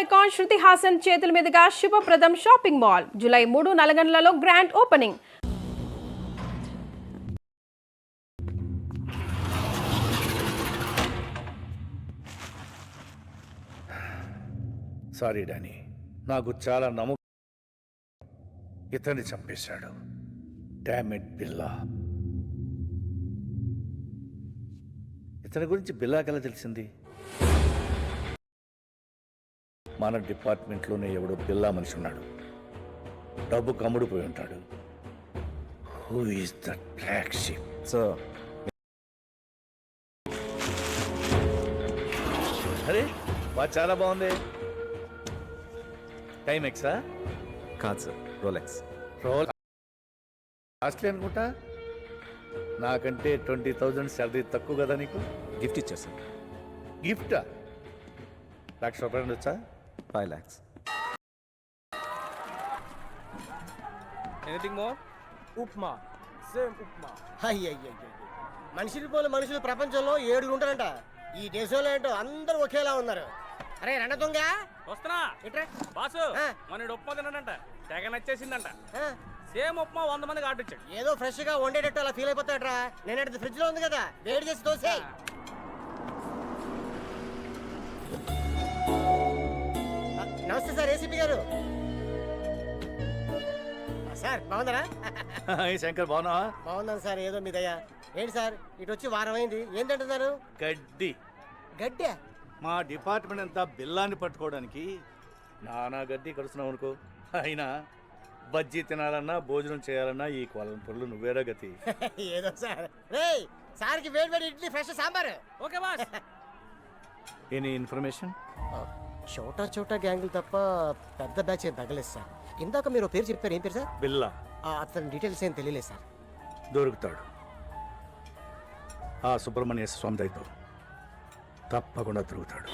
Icon Shruti Haasan చేతుల మీదుగా Shubhapradam shopping mall July 3 నల్గొండలలో గ్రాండ్ ఓపెనింగ్. సారీ డానీ, నాకు చాలా ఇతన్ని చంపేశాడు. డామిట్ బిల్లా. ఇతని గురించి బిల్లాకెలా తెలిసింది? మన డిపార్ట్మెంట్లోనే ఎవడో బిల్లా మనిషి ఉన్నాడు. డబ్బు కమ్ముడిపోయి ఉంటాడు. Who is that black sheep? Sir, అరే చాలా బాగుంది. టైం ఎక్సా? కాదు సార్, రోలెక్స్. కాస్ట్లీ అనుకుంటా. నాకంటే 20,000 శాలరీ తక్కువ కదా నీకు? గిఫ్ట్ ఇచ్చారు సార్. గిఫ్టా? ₹1,00,000 వచ్చా? 5 lakhs. Anything more? Upma, same upma. అయ్యయ్య, మనుషులు పోలే మనుషులు ప్రపంచంలో 7 ఉంటారంట. ఈ దేశంలో ఏంటో అందరూ ఒకేలా ఉన్నారు. అరే రండ దొంగ, వస్తున్నా. ఇట్రా. బాసు, ఆ. మన ఉప్మా తిన్నాడంట, తెగ నచ్చేసిందంట. ఆ, సేమ్ ఉప్మా 100 మందికి ఆర్డర్ ఇచ్చాడు. ఏదో ఫ్రెష్ గా వండేటట్టు అలా ఫీల్ అయిపోతాడరా. నేను ఫ్రిడ్జ్ లో ఉంది కదా, వేడి చేసి దోసే. నమస్తే సార్, ఏసీపీ గారు. సార్ బాగుందరా? శంకర్ బాగున్నావా? బాగుందని సార్, ఏదో మీ దయ. ఏంటి సార్ ఇటు వచ్చి వారం అయింది, ఏంటంటున్నారు? గడ్డి. గడ్డే? మా డిపార్ట్మెంట్ అంతా బిల్లాన్ని పట్టుకోవడానికి నానా గడ్డి కలుస్తున్నావు అనుకో. అయినా బజ్జీ తినాలన్నా భోజనం చేయాలన్నా ఈ కొలంపుళ్ళు నువ్వేరా గతి. ఏదో సార్. రేయ్, సార్కి వేడి వేడి idli, fresh sambar. Okay boss. Any information? చోటా చోటా గ్యాంగులు తప్ప పెద్ద బ్యాచ్ ఏం తగ్గలేదు సార్. ఇందాక మీరు పేరు చెప్పారు, ఏం పేరు సార్? బిల్లా. అతని డీటెయిల్స్ ఏం తెలియలేదు సార్. దొరుకుతాడు. ఆ సుబ్రహ్మణ్య స్వామి దయతో తప్పకుండా దొరుకుతాడు.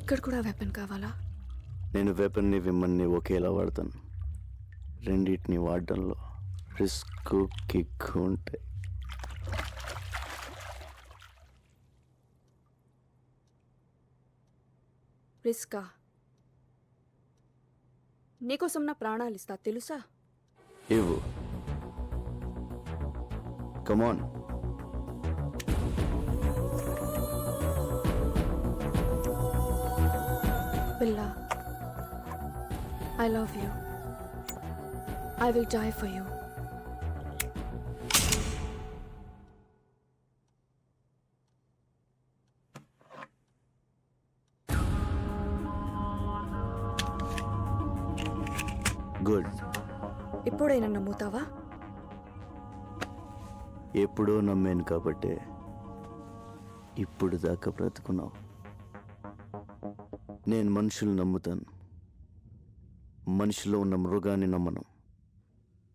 ఇక్కడ కూడా వెపన్ కావాలా? నేను వెపన్ని విమ్మన్ని ఒకేలా వాడతాను. రెండింటిని వాడడంలో రిస్క్ కిక్ ఉంటాయి. రిస్కా? నీకోసం నా ప్రాణాలు ఇస్తా, తెలుసా? ఇవ్వు. కమాన్. Billa, I love you. I will die for you. Good. ఇప్పుడైనా నమ్ముతావా? ఎప్పుడో నమ్మాను కాబట్టే ఇప్పుడు దాకా బ్రతుకున్నావు. నేను మనుషులు నమ్ముతాను, మనిషిలో ఉన్న మృగాన్ని నమ్మను.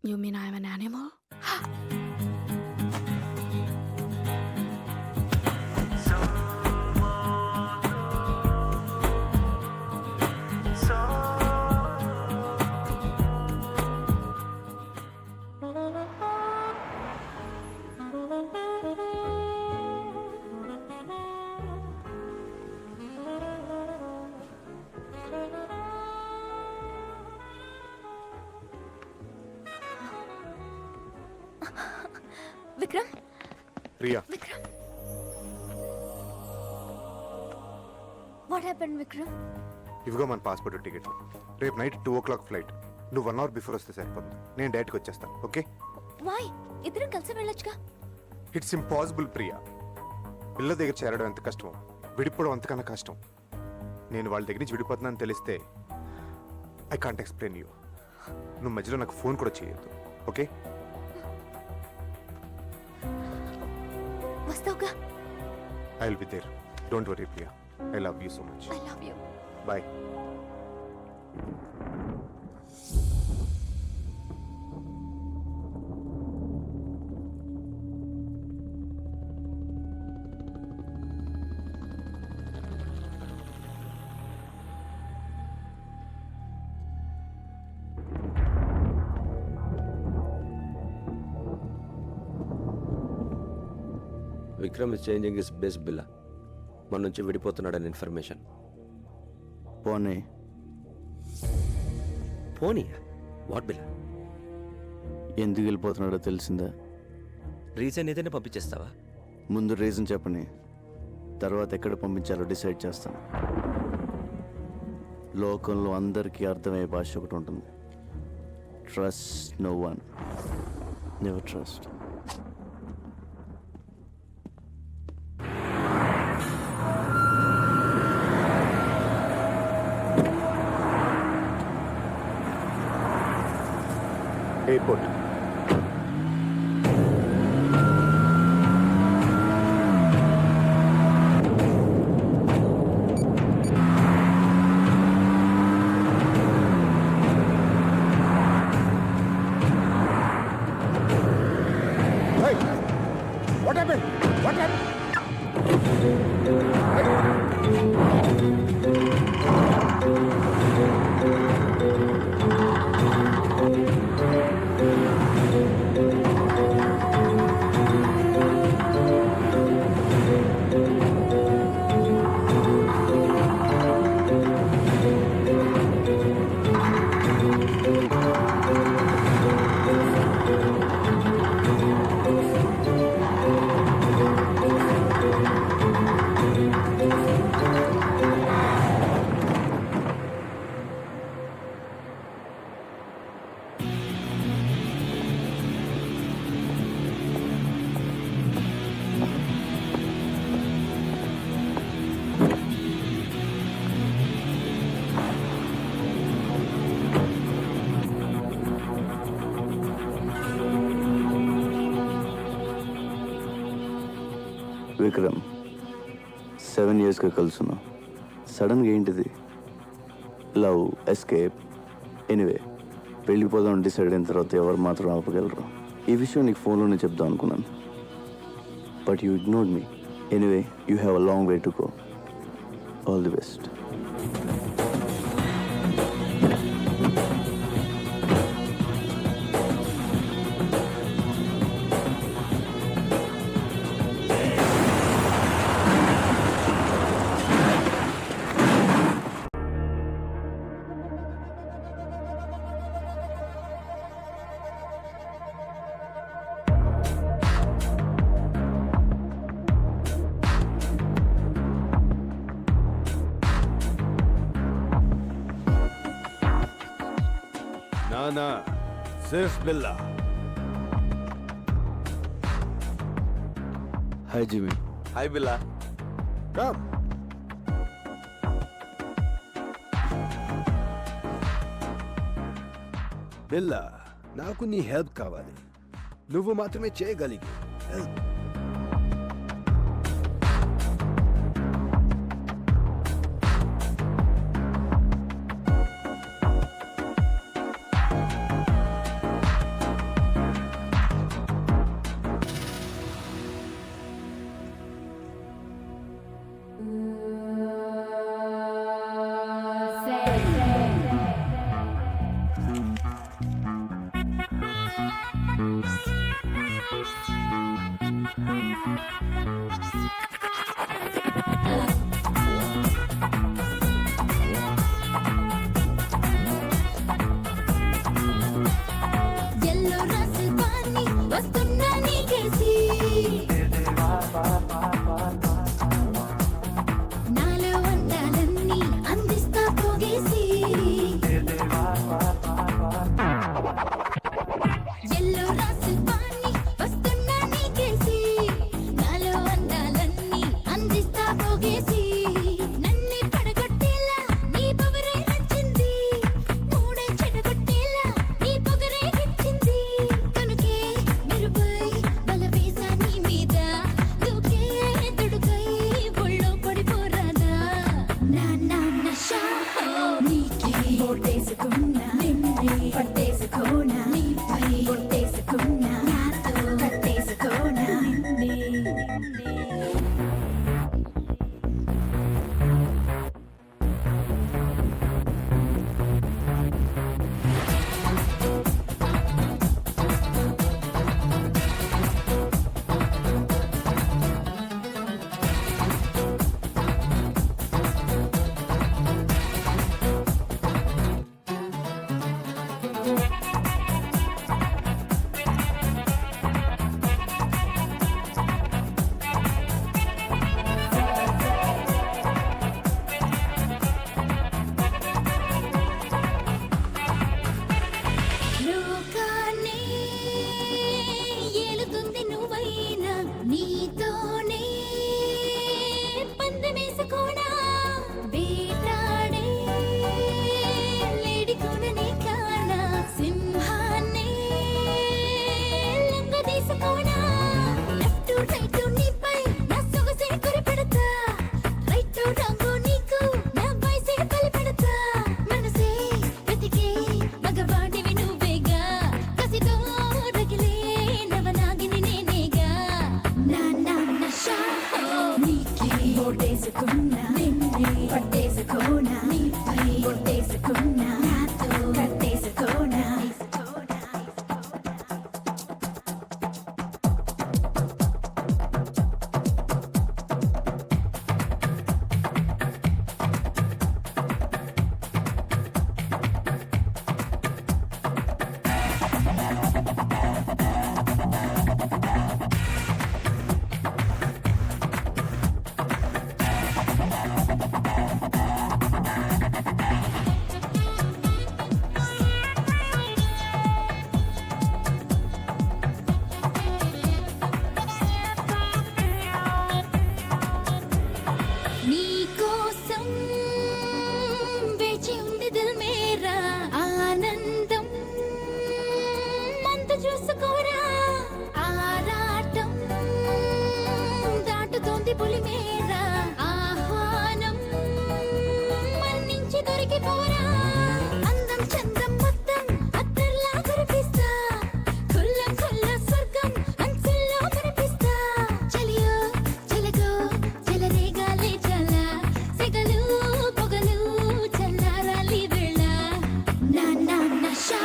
You mean I'm an animal? Vikram, Priya, Vikram, what happened Vikram? ఇవిగో మన పాస్పోర్ట్ టికెట్లు. రేపు నైట్ 2 o'clock ఫ్లైట్. నువ్వు 1 hour బిఫోర్ వస్తే సరిపోతుంది. నేను డైరెక్ట్గా వచ్చేస్తాను. ఓకే? వై? ఇద్దరం కలిసి వెళ్ళొచ్చుగా. It's impossible Priya. పిల్ల దగ్గర చేరడం ఎంత కష్టమో విడిపోవడం అంతకన్నా కష్టం. నేను వాళ్ళ దగ్గర నుంచి విడిపోతున్నానని తెలిస్తే ఐ కాంట్ ఎక్స్ప్లెయిన్ యూ. నువ్వు మధ్యలో నాకు ఫోన్ కూడా చేయొద్దు. ఓకే? వస్తావుగా? I will be there. Don't worry Priya. I love you so much. I love you. Bye. Vikram is changing is base Billa మన నుంచి విడిపోతున్నాడని ఇన్ఫర్మేషన్. పోనీ పోనీ వాట్ బిల్లా? ఎందుకు వెళ్ళిపోతున్నాడో తెలిసిందా? రీజన్ ఏదైనా పంపించేస్తావా? ముందు రీజన్ చెప్పని, తర్వాత ఎక్కడ పంపించాలో డిసైడ్ చేస్తాను. లోకంలో అందరికీ అర్థమయ్యే భాష ఒకటి ఉంటుంది. Trust no one, never trust. Airport. What happened? What happened? Vikram 7 yearsగా కలుసున్నాం. సడన్గా ఏంటిది? లవ్, ఎస్కేప్, ఎనీవే వెళ్ళిపోదాం డిసైడ్ అయిన తర్వాత ఎవరు మాత్రం ఆపగలరు? ఈ విషయం నీకు ఫోన్లోనే చెప్దాం అనుకున్నాను, but you ignored me. Anyway you have a long way to go. All the best. ना सिर्फ बिल्ला. హాయ్ జిమి. హాయ్ బిల్లా. Come. బిల్లా, నాకు నీ హెల్ప్ కావాలి. నువ్వు మాత్రమే చేయగలిగి. రైటు నీపై నా సొగసే కురిపెడతా రైటు రంగు నీకు నా వయసే బలిపెడతా మనసే వెతికే మగవాడివి నువ్వేగా కసితో రగిలే నవనాగిని నేనేగా నా నా నషా నీకే ఓటేసుకున్నా నిన్నే పట్టేసుకోనా నీపై ఓటేసుకున్నా నాతో కట్టేసుకోనా నీకోసం వేచి ఉంది దిల్ మేరా ఆనందం మంత చూసుకోరా ఆరాటం దాటుతోంది పులి మేరా ఆహ్వానం మన్నించి దొరికిపోరా అందం చందం మొత్తం అత్తర్లా కురిపిస్తా కుల్లం కుల్ల స్వర్గం అంచుల్లో కనిపిస్తా చలియో చలగో చలరేగాలే చల సెగలు పొగలు చల్లారాలి వేళ నా నా Nasha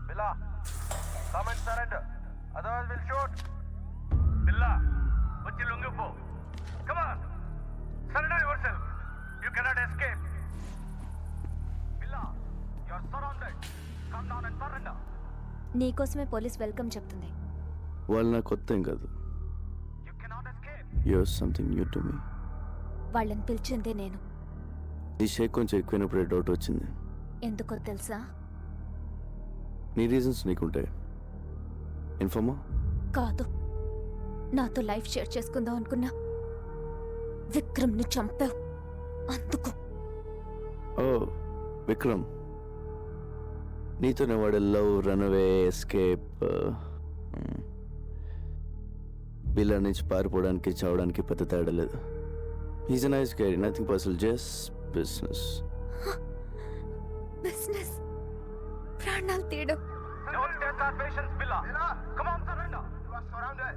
Billa, come and surrender. Otherwise we'll shoot. Billa, వచ్చి లొంగిపో. Come on, surrender yourself. You cannot escape. Billa, you're surrounded. Come down and surrender. నీకోసమే పోలీస్ వెల్కమ్ చెప్తుంది వాళ్ళు నాకు కొత్త ఏం కాదు. You cannot escape. You're something new to me. వాళ్ళని పిలిచిందే నేను ఈ షేక్ కొంచెం ఎక్కువైనప్పుడే డౌట్ వచ్చింది. ఎందుకో తెలుసా నీ రీజన్స్ నీకుంటాయి. ఇన్ఫార్మా? కాదు నాతో లైఫ్ షేర్ చేసుకుందాం అనుకున్నా విక్రమ్ని చంపావు అందుకు ఓ విక్రమ్, నీతోనే వాడు లవ్, రన్అవే, ఎస్కేప్, బిల్లా నుంచి పారిపోవడానికి చావడానికి పెద్ద తేడా లేదు. Is nice guy, nothing personal, just business. Business ప్రాణాలు తీయడం Don't test our patience, Billa. Come on, surrender. You are surrounded.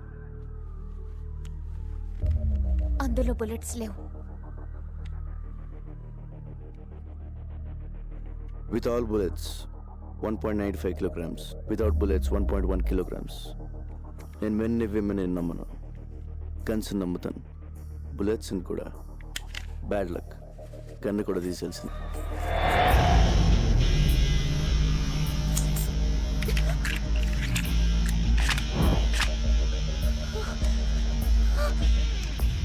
అందులో బుల్లెట్స్ లేవు With all bullets, 1.95 kilograms. Without bullets, 1.1 kilograms. నేను మెన్ని విమెన్ నమ్మను, గన్స్ నమ్ముతాను, బుల్లెట్స్ కూడా. బ్యాడ్ లక్, గన్ను కూడా తీసేయాల్సింది.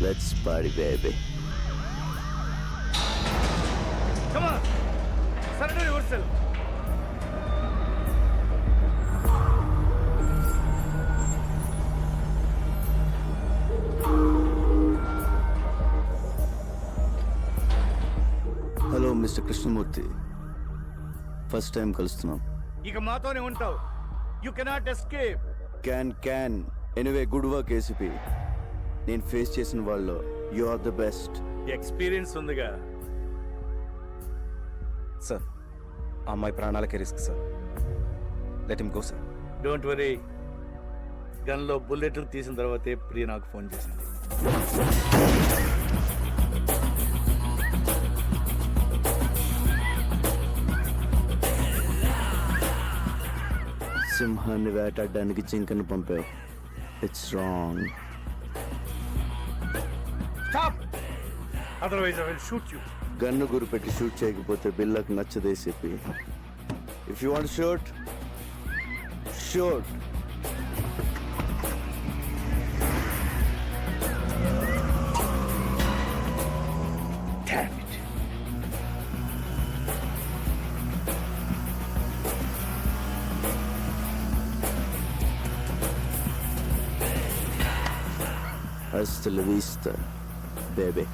Let's party, baby. Come on, surrender yourself. Hello mister Krishnamurthy, first time కలుస్తున్నాం. ఇక మాతోనే ఉంటావు. You cannot escape. Can anyway, good work ACP. నేను ఫేస్ చేసిన వాళ్ళు you are the best. Experience ఉందిగా. సార్, ఆ అమ్మాయి ప్రాణాలకే risk sir. Let him go sir. Don't worry, గన్లో బుల్లెట్లు తీసిన తర్వాతే ప్రియ నాకు ఫోన్ చేసింది. సింహాన్ని వేటాడడానికి జింకను పంపావు. It's wrong. Stop! Otherwise I will shoot you. గన్ను గురిపెట్టి షూట్ చేయకపోతే బిల్లకు నచ్చదేసేపి. If you want shoot, shoot. Damn it. Hasta la vista, baby.